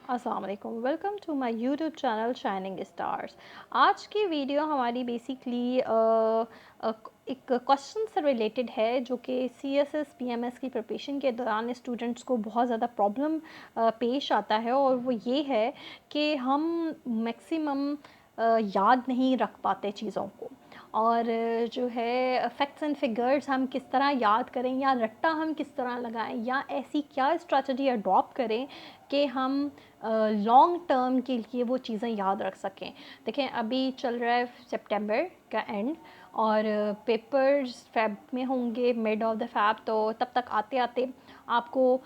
अस्सलाम वालेकुम, welcome to my YouTube channel shining stars. आज की वीडियो हमारी बेसिकली एक क्वेश्चन से रिलेटेड है जो कि CSS PMS की प्रिपरेशन के दौरान स्टूडेंट्स को बहुत ज़्यादा प्रॉब्लम पेश आता है, और वो ये है कि हम मैक्सिमम याद नहीं रख पाते चीज़ों को, और जो है फैक्ट्स एंड फिगर्स हम किस तरह याद करें या रट्टा हम किस तरह लगाएं या ऐसी क्या स्ट्रैटेजी अडॉप्ट करें कि हम लॉन्ग टर्म के लिए वो चीज़ें याद रख सकें। देखें, अभी चल रहा है सितंबर का एंड, और पेपर्स फेब में होंगे, मिड ऑफ द फेब, तो तब तक आते आते आपको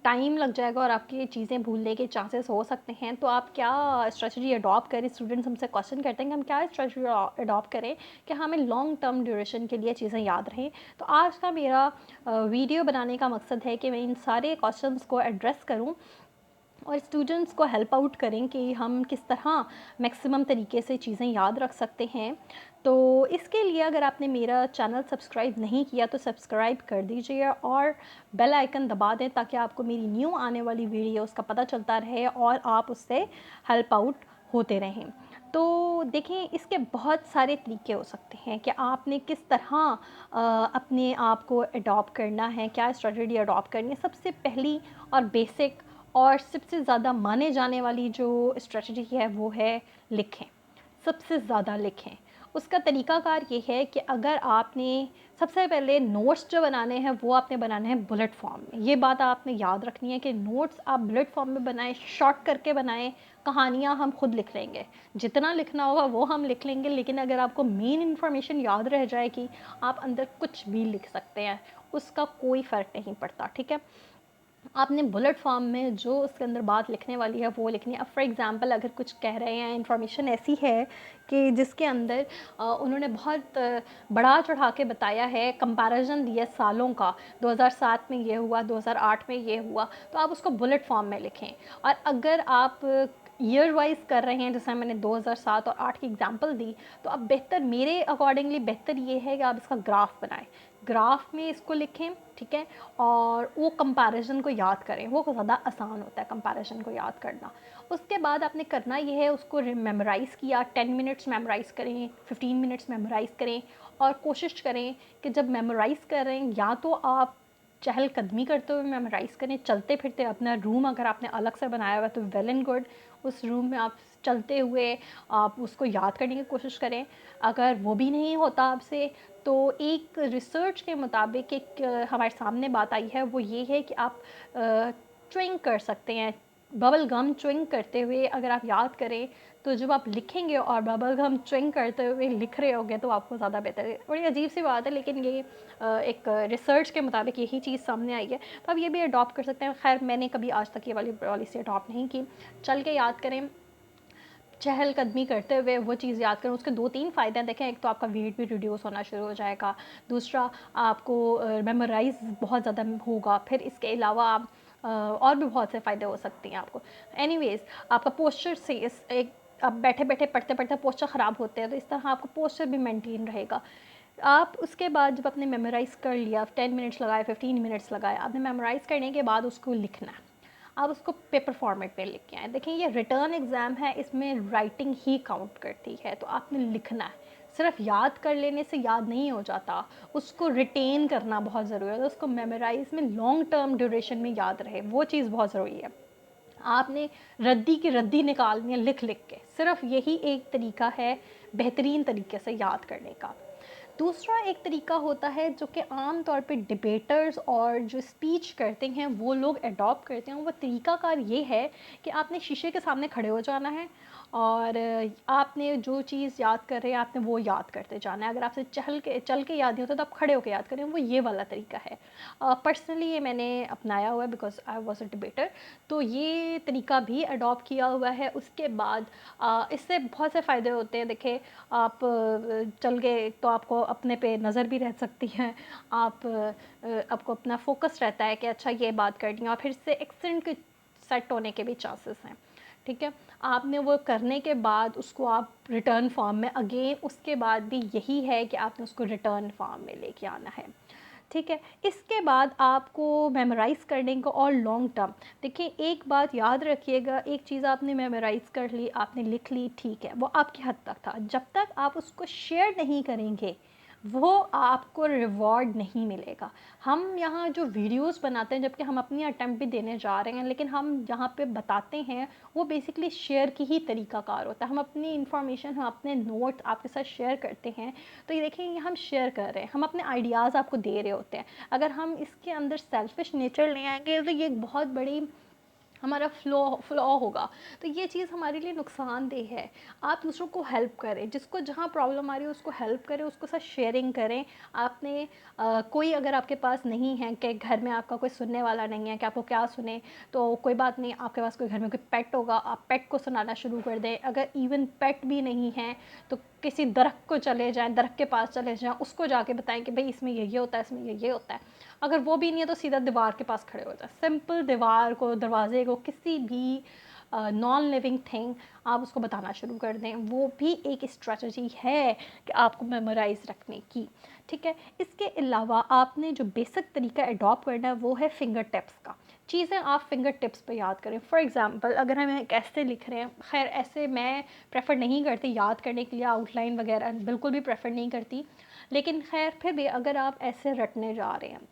टाइम लग जाएगा और आपकी चीज़ें भूलने के चांसेस हो सकते हैं। तो आप क्या स्ट्रेटजी अडॉप्ट करें? स्टूडेंट्स हमसे क्वेश्चन करते हैं कि हम क्या स्ट्रेटजी अडॉप्ट करें कि हमें लॉन्ग टर्म ड्यूरेशन के लिए चीज़ें याद रहें। तो आज का मेरा वीडियो बनाने का मकसद है कि मैं इन सारे क्वेश्चंस को एड्रेस करूं और स्टूडेंट्स को हेल्प आउट करें कि हम किस तरह मैक्सिमम तरीके से चीज़ें याद रख सकते हैं। तो इसके लिए अगर आपने मेरा चैनल सब्सक्राइब नहीं किया तो सब्सक्राइब कर दीजिए और बेल आइकन दबा दें ताकि आपको मेरी न्यू आने वाली वीडियोस का पता चलता रहे और आप उससे हेल्प आउट होते रहें। तो देखें, इसके बहुत सारे तरीके हो सकते हैं कि आपने किस तरह अपने आप को अडॉप्ट करना है, क्या स्ट्रेटजी अडॉप्ट करनी है। सबसे पहली और बेसिक और सबसे ज़्यादा माने जाने वाली जो स्ट्रेटजी है वो है लिखें। सबसे ज़्यादा लिखें। उसका तरीकाकार ये है कि अगर आपने सबसे पहले नोट्स जो बनाने हैं वो आपने बनाने हैं बुलेट फॉर्म में। ये बात आपने याद रखनी है कि नोट्स आप बुलेट फॉर्म में बनाएं, शॉर्ट करके बनाएं। कहानियाँ हम खुद लिख लेंगे, जितना लिखना होगा वो हम लिख लेंगे, लेकिन अगर आपको मेन इन्फॉर्मेशन याद रह जाएगी, आप अंदर कुछ भी लिख सकते हैं, उसका कोई फ़र्क नहीं पड़ता। ठीक है, आपने बुलेट फॉर्म में जो उसके अंदर बात लिखने वाली है वो लिखनी है। अब फॉर एग्जांपल अगर कुछ कह रहे हैं, इन्फॉर्मेशन ऐसी है कि जिसके अंदर उन्होंने बहुत बढ़ा चढ़ा के बताया है, कंपैरिजन दिया सालों का, 2007 में ये हुआ, 2008 में ये हुआ, तो आप उसको बुलेट फॉर्म में लिखें। और अगर आप ईयर वाइज कर रहे हैं, जैसे मैंने 2007 और 8 की एग्जांपल दी, तो अब बेहतर, मेरे अकॉर्डिंगली बेहतर ये है कि आप इसका ग्राफ बनाएं, ग्राफ में इसको लिखें। ठीक है, और वो कंपैरिजन को याद करें, वो ज़्यादा आसान होता है कंपैरिजन को याद करना। उसके बाद आपने करना ये है, उसको मेमोराइज़ किया, 10 मिनट्स मेमोराइज़ करें, 15 मिनट्स मेमोराइज़ करें, और कोशिश करें कि जब मेमोराइज़ करें या तो आप चहलकदमी करते हुए मेमोराइज़ करें, चलते फिरते। अपना रूम अगर आपने अलग से बनाया हुआ है तो वेल एंड गुड, उस रूम में आप चलते हुए आप उसको याद करने की कोशिश करें। अगर वो भी नहीं होता आपसे, तो एक रिसर्च के मुताबिक एक हमारे सामने बात आई है, वो ये है कि आप च्युइंग कर सकते हैं। बबल गम च्युइंग करते हुए अगर आप याद करें, तो जब आप लिखेंगे और बबल गम च्युइंग करते हुए लिख रहे होंगे तो आपको ज़्यादा बेहतर है। बड़ी अजीब सी बात है, लेकिन ये एक रिसर्च के मुताबिक यही चीज़ सामने आई है, तो आप ये भी अडॉप्ट कर सकते हैं। खैर, मैंने कभी आज तक ये वाली पॉलिसी अडॉप्ट नहीं की। चल के याद करें, चहलकदमी करते हुए वो चीज़ याद करें। उसके 2-3 फ़ायदे देखें। एक तो आपका वेट भी रिड्यूस होना शुरू हो जाएगा, दूसरा आपको मेमोराइज़ बहुत ज़्यादा होगा, फिर इसके अलावा आप और भी बहुत से फ़ायदे हो सकते हैं आपको। एनीवेज़, आपका पोस्चर से इस एक, अब बैठे बैठे पढ़ते पढ़ते पोस्चर ख़राब होते हैं, तो इस तरह आपका पोस्चर भी मेंटेन रहेगा। आप उसके बाद जब आपने मेमोराइज़ कर लिया, 10 मिनट्स लगाए, 15 मिनट्स लगाए, आपने मेमोराइज़ करने के बाद उसको लिखना है। आप उसको पेपर फॉर्मेट पे लिख के आएँ। देखिए, ये रिटर्न एग्ज़ाम है, इसमें राइटिंग ही काउंट करती है, तो आपने लिखना है। सिर्फ याद कर लेने से याद नहीं हो जाता, उसको रिटेन करना बहुत ज़रूरी है, तो उसको मेमोराइज़ में लॉन्ग टर्म ड्यूरेशन में याद रहे, वो चीज़ बहुत ज़रूरी है। आपने रद्दी की रद्दी निकालनी है लिख लिख के, सिर्फ यही एक तरीका है बेहतरीन तरीके से याद करने का। दूसरा एक तरीका होता है जो कि आम तौर पे डिबेटर्स और जो स्पीच करते हैं वो लोग अडॉप्ट करते हैं। वो तरीकाकार ये है कि आपने शीशे के सामने खड़े हो जाना है और आपने जो चीज़ याद कर रहे हैं आपने वो याद करते जाना है। अगर आपसे चल के याद नहीं होता तो आप खड़े होकर याद करें, वो ये वाला तरीका है। पर्सनली ये मैंने अपनाया हुआ है because I was a debater, तो ये तरीका भी अडॉप्ट किया हुआ है। उसके बाद इससे बहुत से फ़ायदे होते हैं। देखिए, आप चल गए तो आपको अपने पे नज़र भी रह सकती है, आपको अपना फोकस रहता है कि अच्छा ये बात करनी है, और फिर से एक्सेंट के सेट होने के भी चांसेस हैं। ठीक है, आपने वो करने के बाद उसको आप रिटर्न फॉर्म में, अगेन उसके बाद भी यही है कि आपने उसको रिटर्न फॉर्म में लेके आना है। ठीक है। इसके बाद आपको मेमोराइज़ करने का और लॉन्ग टर्म, देखिए एक बात याद रखिएगा, एक चीज़ आपने मेमोराइज़ कर ली, आपने लिख ली, ठीक है, वो आपकी हद तक था। जब तक आप उसको शेयर नहीं करेंगे वो आपको रिवॉर्ड नहीं मिलेगा। हम यहाँ जो वीडियोस बनाते हैं, जबकि हम अपनी अटेम्प्ट भी देने जा रहे हैं, लेकिन हम यहाँ पे बताते हैं वो बेसिकली शेयर की ही तरीक़ाकार होता है। हम अपनी इन्फॉर्मेशन, हम अपने नोट आपके साथ शेयर करते हैं, तो ये देखिए ये हम शेयर कर रहे हैं, हम अपने आइडियाज़ आपको दे रहे होते हैं। अगर हम इसके अंदर सेल्फिश नेचर ले आएंगे तो ये एक बहुत बड़ी हमारा फ्लॉ होगा। तो ये चीज़ हमारे लिए नुकसानदेह है। आप दूसरों को हेल्प करें, जिसको जहाँ प्रॉब्लम आ रही है उसको हेल्प करें, उसको साथ शेयरिंग करें। आपने कोई अगर आपके पास नहीं है कि घर में आपका कोई सुनने वाला नहीं है कि आपको क्या सुने, तो कोई बात नहीं, आपके पास कोई घर में कोई पेट होगा, आप पेट को सुनाना शुरू कर दें। अगर इवन पेट भी नहीं है तो किसी दरख्त को चले जाएं, दरख्त के पास चले जाएं, उसको जाके बताएं कि भाई इसमें ये होता है, इसमें ये होता है। अगर वो भी नहीं है तो सीधा दीवार के पास खड़े हो जाए, सिंपल दीवार को, दरवाजे को, किसी भी नॉन लिविंग थिंग आप उसको बताना शुरू कर दें। वो भी एक स्ट्रेटजी है कि आपको मेमोराइज रखने की। ठीक है। इसके अलावा आपने जो बेसिक तरीका अडॉप्ट करना है वो है फिंगर टिप्स का। चीज़ें आप फिंगर टिप्स पे याद करें। फॉर एग्जांपल अगर हम एक ऐसे लिख रहे हैं, खैर ऐसे मैं प्रेफर नहीं करती याद करने के लिए, आउटलाइन वगैरह बिल्कुल भी प्रेफर नहीं करती, लेकिन खैर फिर भी अगर आप ऐसे रटने जा रहे हैं,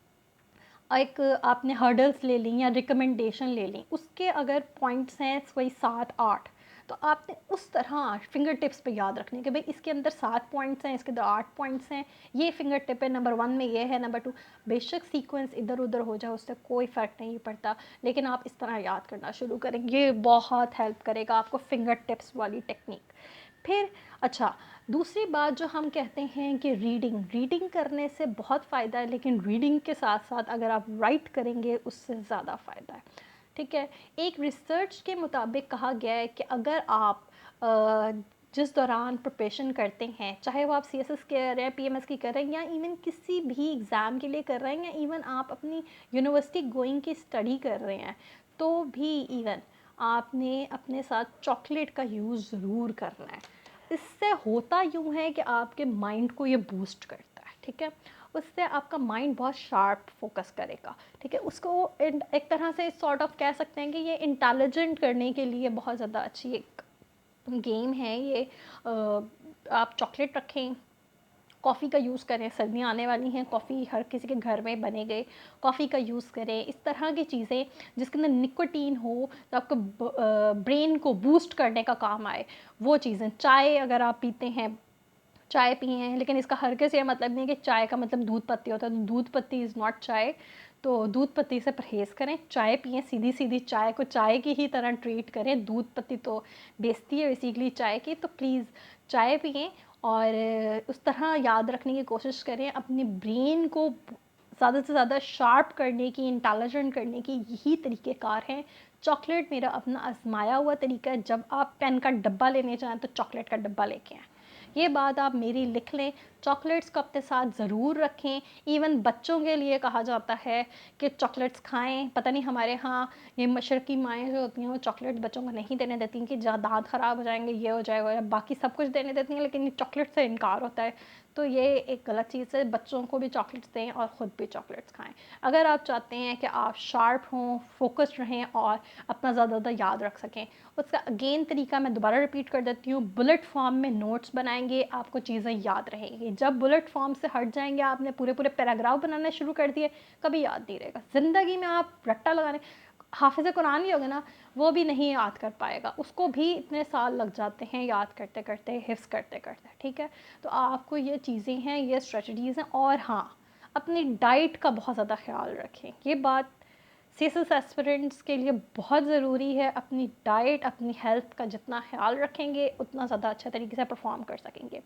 एक आपने हर्डल्स ले ली या रिकमेंडेशन ले ली, उसके अगर पॉइंट्स हैं कोई 7-8, तो आपने उस तरह फिंगर टिप्स पे याद रखने कि भाई इसके अंदर 7 पॉइंट्स हैं, इसके अंदर 8 पॉइंट्स हैं, ये फिंगर टिप है, नंबर 1 में ये है, नंबर 2। बेशक सीक्वेंस इधर उधर हो जाए उससे कोई फ़र्क नहीं पड़ता, लेकिन आप इस तरह याद करना शुरू करें, ये बहुत हेल्प करेगा आपको फिंगर टिप्स वाली टेक्निक। फिर अच्छा, दूसरी बात जो हम कहते हैं कि रीडिंग करने से बहुत फ़ायदा है, लेकिन रीडिंग के साथ साथ अगर आप राइट करेंगे उससे ज़्यादा फ़ायदा है। ठीक है। एक रिसर्च के मुताबिक कहा गया है कि अगर आप जिस दौरान प्रिपरेशन करते हैं, चाहे वो आप CSS कर रहे हैं, PMS की कर रहे हैं, या इवन किसी भी एग्ज़ाम के लिए कर रहे हैं, या इवन आप अपनी यूनिवर्सिटी गोइंग की स्टडी कर रहे हैं, तो भी इवन आपने अपने साथ चॉकलेट का यूज़ ज़रूर करना है। इससे होता यूँ है कि आपके माइंड को ये बूस्ट करता है। ठीक है। उससे आपका माइंड बहुत शार्प फोकस करेगा। ठीक है। उसको एक तरह से सॉर्ट ऑफ कह सकते हैं कि ये इंटेलिजेंट करने के लिए बहुत ज़्यादा अच्छी एक गेम है ये। आप चॉकलेट रखें, कॉफ़ी का यूज़ करें, सर्दियाँ आने वाली हैं, कॉफ़ी हर किसी के घर में बने गए, कॉफ़ी का यूज़ करें। इस तरह की चीज़ें जिसके अंदर निकोटीन हो, तो आपको ब्रेन को बूस्ट करने का काम आए, वो चीज़ें। चाय अगर आप पीते हैं, चाय पिए, लेकिन इसका हर किसी ये मतलब नहीं है कि चाय का मतलब दूध पत्ती होता है, तो दूध पत्ती इज़ नॉट चाय। तो दूध पत्ती से परहेज़ करें, चाय पिएँ, सीधी सीधी चाय को चाय की ही तरह ट्रीट करें। दूध पत्ती तो बेइज्जती है बेसिकली चाय की, तो प्लीज़ चाय पिएँ और उस तरह याद रखने की कोशिश करें। अपने ब्रेन को ज़्यादा से ज़्यादा शार्प करने की, इंटेलिजेंट करने की यही तरीक़ेकार हैं। चॉकलेट मेरा अपना आज़माया हुआ तरीका है। जब आप पेन का डब्बा लेने जाएँ तो चॉकलेट का डब्बा लेके आएँ। ये बात आप मेरी लिख लें। चॉकलेट्स को अपने साथ ज़रूर रखें। इवन बच्चों के लिए कहा जाता है कि चॉकलेट्स खाएं। पता नहीं हमारे यहाँ ये मशरक़ी माएँ जो होती हैं वो चॉकलेट बच्चों को नहीं देने देती कि जहाँ दांत ख़राब हो जाएंगे, ये हो जाएगा, या बाकी सब कुछ देने देती हैं, लेकिन ये चॉकलेट से इनकार होता है। तो ये एक गलत चीज़ है। बच्चों को भी चॉकलेट्स दें और ख़ुद भी चॉकलेट्स खाएं अगर आप चाहते हैं कि आप शार्प हों, फोकस्ड रहें और अपना ज़्यादा याद रख सकें। उसका अगेन तरीका मैं दोबारा रिपीट कर देती हूँ। बुलेट फॉर्म में नोट्स बनाएंगे, आपको चीज़ें याद रहेंगी। जब बुलेट फॉर्म से हट जाएंगे, आपने पूरे पूरे पैराग्राफ बनाने शुरू कर दिए, कभी याद नहीं रहेगा। ज़िंदगी में आप रट्टा लगाने, हाफिज़ कुरान भी होगा ना, वो भी नहीं याद कर पाएगा, उसको भी इतने साल लग जाते हैं याद करते करते, हिफ्ज़ करते करते। ठीक है। तो आपको ये चीज़ें हैं, ये स्ट्रेटजीज़ हैं। और हाँ, अपनी डाइट का बहुत ज़्यादा ख्याल रखें। ये बात CSS एस्पिरेंट्स के लिए बहुत ज़रूरी है। अपनी डाइट, अपनी हेल्थ का जितना ख्याल रखेंगे उतना ज़्यादा अच्छे तरीके से परफॉर्म कर सकेंगे।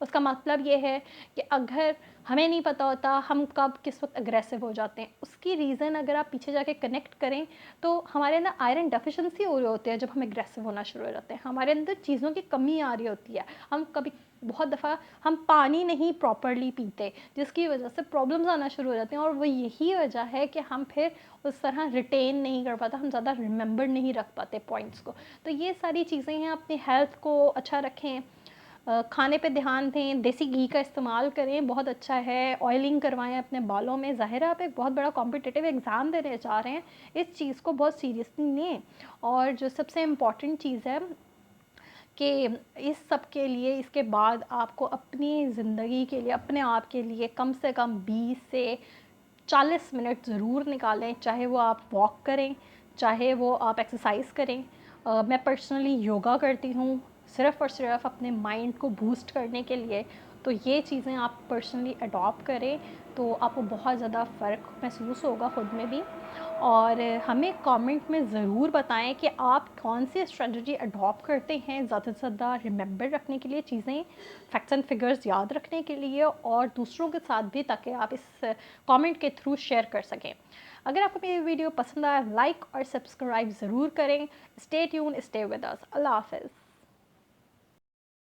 उसका मतलब ये है कि अगर हमें नहीं पता होता हम कब किस वक्त अग्रेसिव हो जाते हैं, उसकी रीज़न अगर आप पीछे जाके कनेक्ट करें तो हमारे अंदर आयरन डेफिशिएंसी हो रही होती है। जब हम एग्रेसिव होना शुरू हो जाते हैं, हमारे अंदर चीज़ों की कमी आ रही होती है। हम कभी बहुत दफ़ा हम पानी नहीं प्रॉपरली पीते, जिसकी वजह से प्रॉब्लम्स आना शुरू हो जाती हैं। और वो यही वजह है कि हम फिर उस तरह रिटेन नहीं कर पाते, हम ज़्यादा रिमेंबर नहीं रख पाते पॉइंट्स को। तो ये सारी चीज़ें हैं। अपनी हेल्थ को अच्छा रखें, खाने पे ध्यान दें, देसी घी का इस्तेमाल करें, बहुत अच्छा है। ऑयलिंग करवाएं अपने बालों में। ज़ाहिर है आप एक बहुत बड़ा कॉम्पिटिटिव एग्ज़ाम देने जा रहे हैं, इस चीज़ को बहुत सीरियसली लें। और जो सबसे इम्पॉर्टेंट चीज़ है कि इस सब के लिए इसके बाद आपको अपनी ज़िंदगी के लिए, अपने आप के लिए कम से कम 20 से 40 मिनट ज़रूर निकालें, चाहे वो आप वॉक करें, चाहे वो आप एक्सरसाइज करें। मैं पर्सनली योगा करती हूँ सिर्फ़ और सिर्फ अपने माइंड को बूस्ट करने के लिए। तो ये चीज़ें आप पर्सनली अडॉप्ट करें तो आपको बहुत ज़्यादा फ़र्क महसूस होगा ख़ुद में भी। और हमें कमेंट में ज़रूर बताएं कि आप कौन सी स्ट्रेटजी अडॉप्ट करते हैं ज़्यादा से ज़्यादा रिमेंबर रखने के लिए चीज़ें, फैक्ट्स एंड फिगर्स याद रखने के लिए, और दूसरों के साथ भी, ताकि आप इस कमेंट के थ्रू शेयर कर सकें। अगर आपको मेरी वीडियो पसंद आया, लाइक और सब्सक्राइब ज़रूर करें। Stay tune, stay with us. अल्लाह हाफ़िज़।